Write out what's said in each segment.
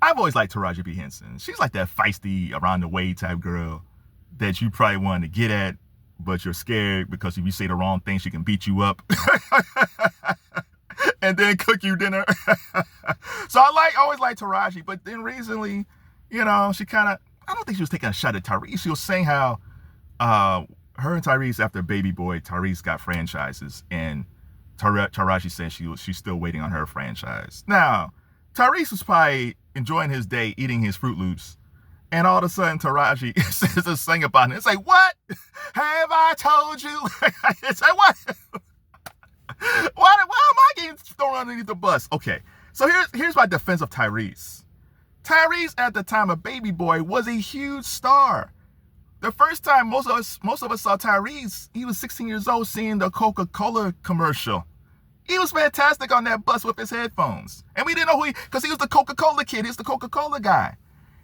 I've always liked Taraji P. Henson. She's like that feisty, around the way type girl that you probably want to get at, but you're scared because if you say the wrong thing, she can beat you up and then cook you dinner. So always like Taraji, but then recently, she kind of, I don't think she was taking a shot at Tyrese. She was saying how her and Tyrese, after Baby Boy, Tyrese got franchises, and Taraji said she's still waiting on her franchise. Now, Tyrese was probably enjoying his day eating his Fruit Loops, and all of a sudden Taraji says this thing about it. It's like, what have I told you? It's like, what? Why am I getting thrown underneath the bus? Okay, so here's my defense of Tyrese. Tyrese, at the time of Baby Boy, was a huge star. The first time most of us saw Tyrese, he was 16 years old, seeing the Coca-Cola commercial. He was fantastic on that bus with his headphones. And we didn't know because he was the Coca-Cola kid. He's the Coca-Cola guy.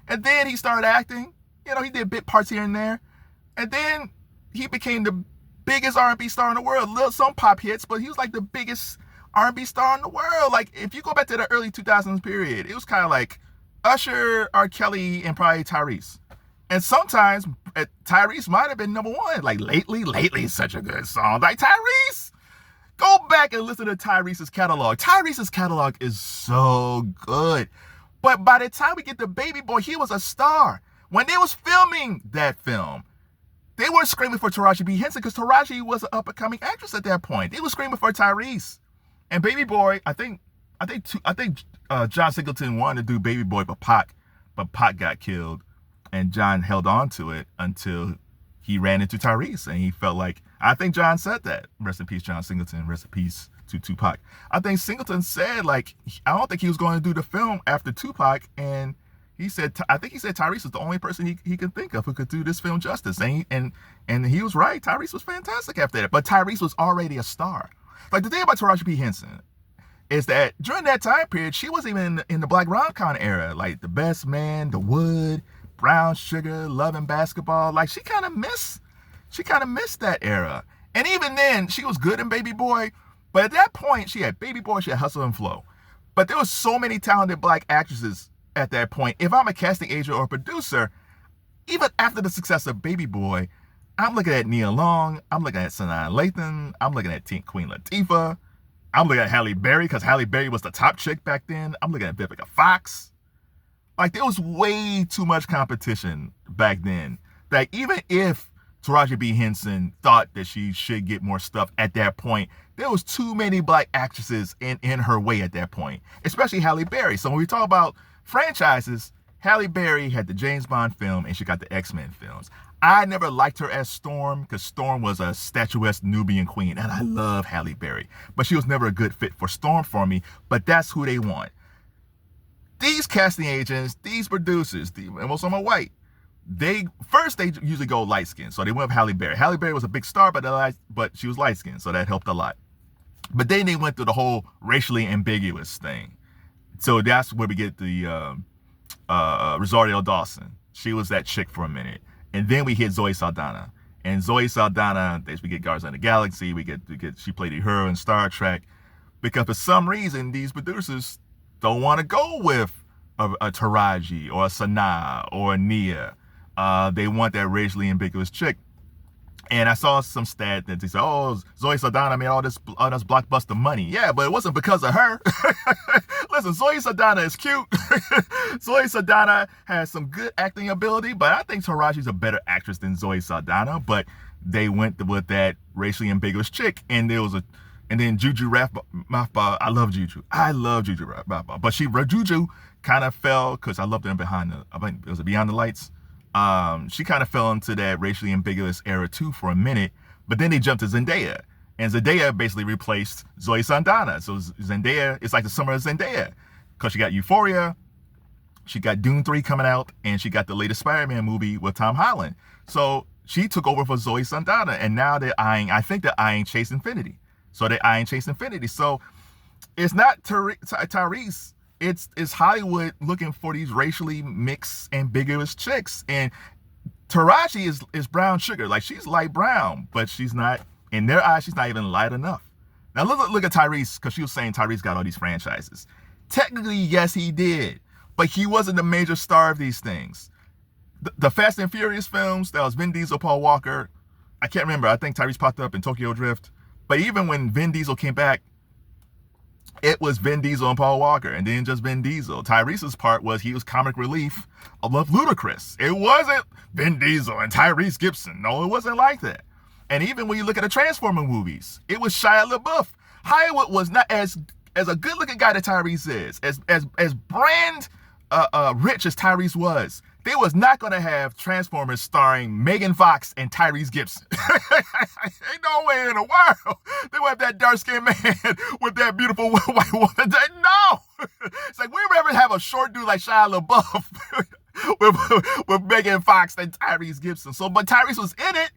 And then he started acting. He did bit parts here and there. And then he became the biggest R&B star in the world. Some pop hits, but he was like the biggest R&B star in the world. Like, if you go back to the early 2000s period, it was kind of like Usher, R. Kelly, and probably Tyrese. And sometimes Tyrese might have been number one. Like, Lately is such a good song. Like, Tyrese! Go back and listen to Tyrese's catalog. Tyrese's catalog is so good. But by the time we get to Baby Boy, he was a star. When they was filming that film, they weren't screaming for Taraji P. Henson because Taraji was an up-and-coming actress at that point. They were screaming for Tyrese. And Baby Boy, I think John Singleton wanted to do Baby Boy, but Pac got killed, and John held on to it until he ran into Tyrese, and he felt like, I think John said that. Rest in peace, John Singleton. Rest in peace to Tupac. I think Singleton said, like, I don't think he was going to do the film after Tupac, and I think he said Tyrese is the only person he could think of who could do this film justice, and he was right. Tyrese was fantastic after that, but Tyrese was already a star. Like, the thing about Taraji P. Henson is that during that time period, she wasn't even in the black rom-com era, like The Best Man, The Wood, Brown Sugar, Love and Basketball. Like, she kind of missed that era. And even then, she was good in Baby Boy, but at that point, she had Baby Boy, she had Hustle and Flow. But there was so many talented black actresses at that point. If I'm a casting agent or a producer, even after the success of Baby Boy, I'm looking at Nia Long, I'm looking at Sanaa Lathan, I'm looking at Queen Latifah, I'm looking at Halle Berry, because Halle Berry was the top chick back then. I'm looking at Vivica Fox. Like, there was way too much competition back then. That even if Taraji P. Henson thought that she should get more stuff at that point, there was too many black actresses in her way at that point, especially Halle Berry. So when we talk about franchises, Halle Berry had the James Bond film and she got the X-Men films. I never liked her as Storm because Storm was a statuesque Nubian queen, and I love Halle Berry. But she was never a good fit for Storm for me, but that's who they want. These casting agents, these producers, and most of them are white, they usually go light skinned. So they went with Halle Berry. Halle Berry was a big star, but she was light skinned, so that helped a lot. But then they went through the whole racially ambiguous thing. So that's where we get the Rosario Dawson. She was that chick for a minute. And then we hit Zoe Saldana. And Zoe Saldana, we get Guardians of the Galaxy, she played a hero in Star Trek. Because for some reason, these producers don't want to go with a Taraji or a Sanaa or a Nia. They want that racially ambiguous chick. And I saw some stat that they said, oh, Zoe Saldana made all this blockbuster money. Yeah, but it wasn't because of her. Listen, Zoe Saldana is cute. Zoe Saldana has some good acting ability, but I think Taraji's a better actress than Zoe Saldana. But they went with that racially ambiguous chick, and then Juju Rathbone. I love Juju Rathbone, but Juju kind of fell because I loved her I think it was Beyond the Lights. She kind of fell into that racially ambiguous era too for a minute, but then they jumped to Zendaya, and Zendaya basically replaced Zoe Saldana. So Zendaya, it's like the summer of Zendaya, because she got Euphoria, she got Dune 3 coming out, and she got the latest Spider-Man movie with Tom Holland. So she took over for Zoe Saldana, and now I think they're eyeing Chase Infinity. So it's not Tyrese. It's Hollywood looking for these racially mixed, ambiguous chicks. And Taraji is brown sugar. Like, she's light brown, but she's not, in their eyes, she's not even light enough. Now look at Tyrese, because she was saying Tyrese got all these franchises. Technically, yes, he did. but he wasn't the major star of these things. The Fast and Furious films, that was Vin Diesel, Paul Walker. I can't remember. I think Tyrese popped up in Tokyo Drift. But even when Vin Diesel came back, it was Vin Diesel and Paul Walker, and then just Vin Diesel. Tyrese's part was he was comic relief of Ludacris. It wasn't Vin Diesel and Tyrese Gibson. No, it wasn't like that. And even when you look at the Transformer movies, it was Shia LaBeouf. Hollywood was not as a good-looking guy that Tyrese is, as brand rich as Tyrese was. They was not going to have Transformers starring Megan Fox and Tyrese Gibson. Ain't no way in the world they would have that dark-skinned man with that beautiful white woman. No! It's like, we'd rather have a short dude like Shia LaBeouf with Megan Fox than Tyrese Gibson. So, but Tyrese was in it,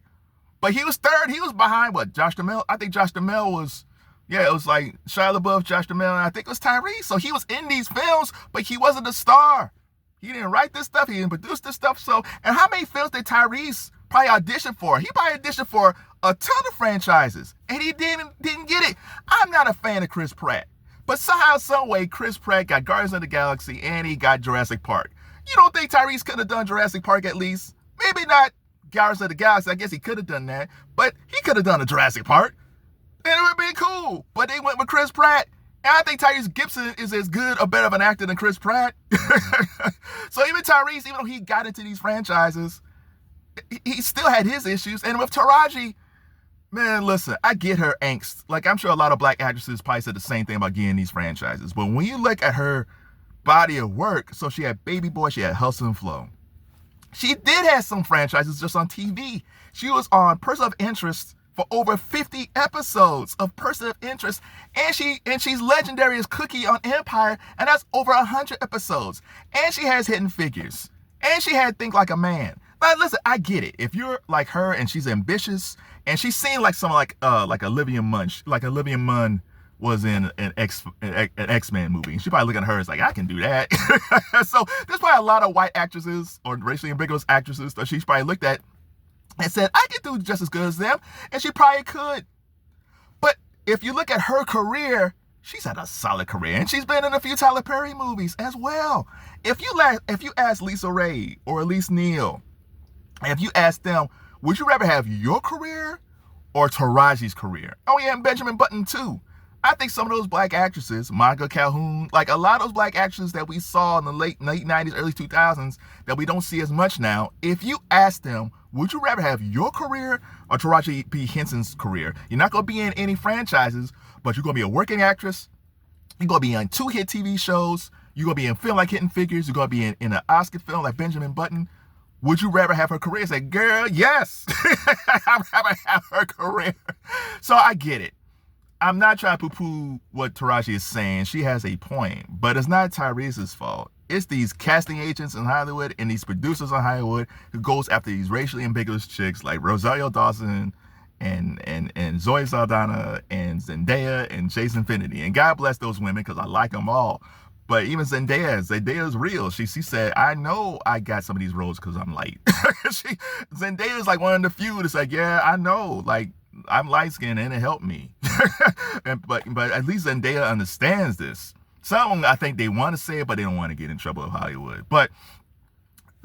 but he was third. He was behind, what, Josh Duhamel? I think Josh Duhamel was, it was like Shia LaBeouf, Josh Duhamel, and I think it was Tyrese. So he was in these films, but he wasn't a star. He didn't write this stuff. He didn't produce this stuff. So, and how many films did Tyrese probably audition for? He probably auditioned for a ton of franchises, and he didn't get it. I'm not a fan of Chris Pratt, but somehow, some way, Chris Pratt got Guardians of the Galaxy, and he got Jurassic Park. You don't think Tyrese could have done Jurassic Park at least? Maybe not Guardians of the Galaxy. I guess he could have done that, but he could have done a Jurassic Park, and it would have been cool. But they went with Chris Pratt. And I think Tyrese Gibson is as good or better of an actor than Chris Pratt. So even Tyrese, even though he got into these franchises, he still had his issues. And with Taraji, man, listen, I get her angst. Like, I'm sure a lot of black actresses probably said the same thing about getting these franchises. But when you look at her body of work, so she had Baby Boy, she had Hustle and Flow. She did have some franchises just on TV. She was on Person of Interest for over 50 episodes of Person of Interest, and she's legendary as Cookie on Empire, and that's over 100 episodes. And she has Hidden Figures, and she had Think Like a Man. But listen, I get it. If you're like her and she's ambitious, and she seemed like someone like Olivia Munn, like Olivia Munn was in an X-Men movie. And she probably looking at her as like, I can do that. So there's probably a lot of white actresses or racially ambiguous actresses that she's probably looked at and said, I could do just as good as them, and she probably could. But if you look at her career, she's had a solid career, and she's been in a few Tyler Perry movies as well. If you ask Lisa Ray or Elise Neal, if you ask them, would you rather have your career or Taraji's career? Oh yeah, and Benjamin Button too. I think some of those black actresses, Monica Calhoun, like a lot of those black actresses that we saw in the late 90s, early 2000s, that we don't see as much now, if you ask them, would you rather have your career or Taraji P. Henson's career? You're not going to be in any franchises, but you're going to be a working actress. You're going to be on 2 hit TV shows. You're going to be in film like Hidden Figures. You're going to be in an Oscar film like Benjamin Button. Would you rather have her career? Say, girl, yes. I'd rather have her career. So I get it. I'm not trying to poo-poo what Taraji is saying. She has a point, but it's not Tyrese's fault. It's these casting agents in Hollywood and these producers in Hollywood who goes after these racially ambiguous chicks like Rosario Dawson and Zoe Saldana and Zendaya and Jason Finity. And God bless those women because I like them all. But even Zendaya's real. She said, I know I got some of these roles because I'm light. Zendaya's like one of the few that's like, yeah, I know. Like, I'm light-skinned and it helped me. but at least Zendaya understands this. Some, I think they want to say it, but they don't want to get in trouble with Hollywood. But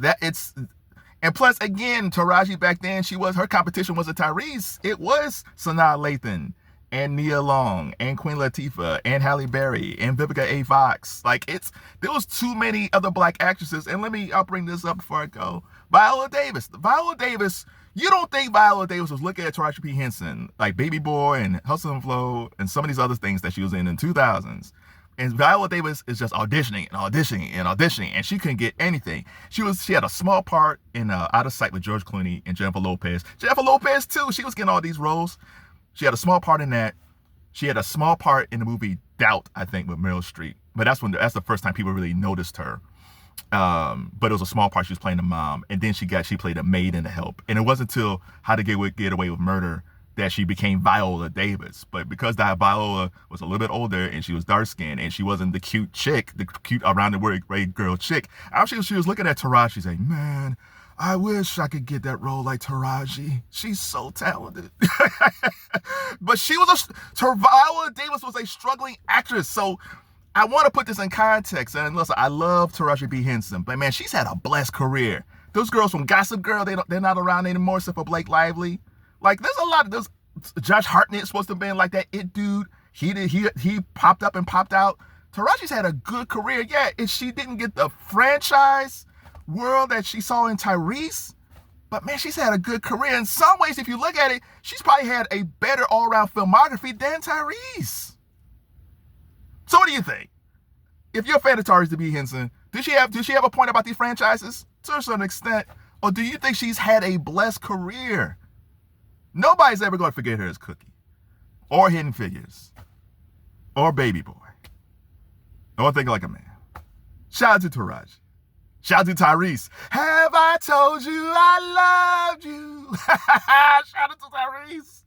and plus, again, Taraji back then, her competition wasn't Tyrese. It was Sanaa Lathan and Nia Long and Queen Latifah and Halle Berry and Vivica A. Fox. Like, there was too many other black actresses. And I'll bring this up before I go. Viola Davis, you don't think Viola Davis was looking at Taraji P. Henson, like Baby Boy and Hustle and Flow and some of these other things that she was in 2000s. And Viola Davis is just auditioning and auditioning and auditioning, and she couldn't get anything. She had a small part in Out of Sight with George Clooney and Jennifer Lopez. Jennifer Lopez too, she was getting all these roles. She had a small part in that. She had a small part in the movie Doubt, I think, with Meryl Streep. But that's the first time people really noticed her. But it was a small part. She was playing the mom, and then she played a maid in The Help. And it wasn't until How to Get Away with Murder that she became Viola Davis. But because that Viola was a little bit older and she was dark skinned and she wasn't the cute chick, the cute around the way girl chick, actually she was looking at Taraji. She's like, man, I wish I could get that role like Taraji. She's so talented. But Viola Davis was a struggling actress. So I want to put this in context. And listen, I love Taraji P. Henson, but man, she's had a blessed career. Those girls from Gossip Girl, they're not around anymore except for Blake Lively. Like, there's a lot of those. Josh Hartnett's supposed to have been like that it dude. He popped up and popped out. Taraji's had a good career. Yeah, if she didn't get the franchise world that she saw in Tyrese, but man, she's had a good career. In some ways, if you look at it, she's probably had a better all-around filmography than Tyrese. So what do you think? If you're a fan of Taraji P. Henson, does she have a point about these franchises to a certain extent? Or do you think she's had a blessed career? Nobody's ever going to forget her as Cookie, or Hidden Figures, or Baby Boy, or Think Like a Man. Shout out to Taraji. Shout out to Tyrese. Have I told you I loved you? Shout out to Tyrese.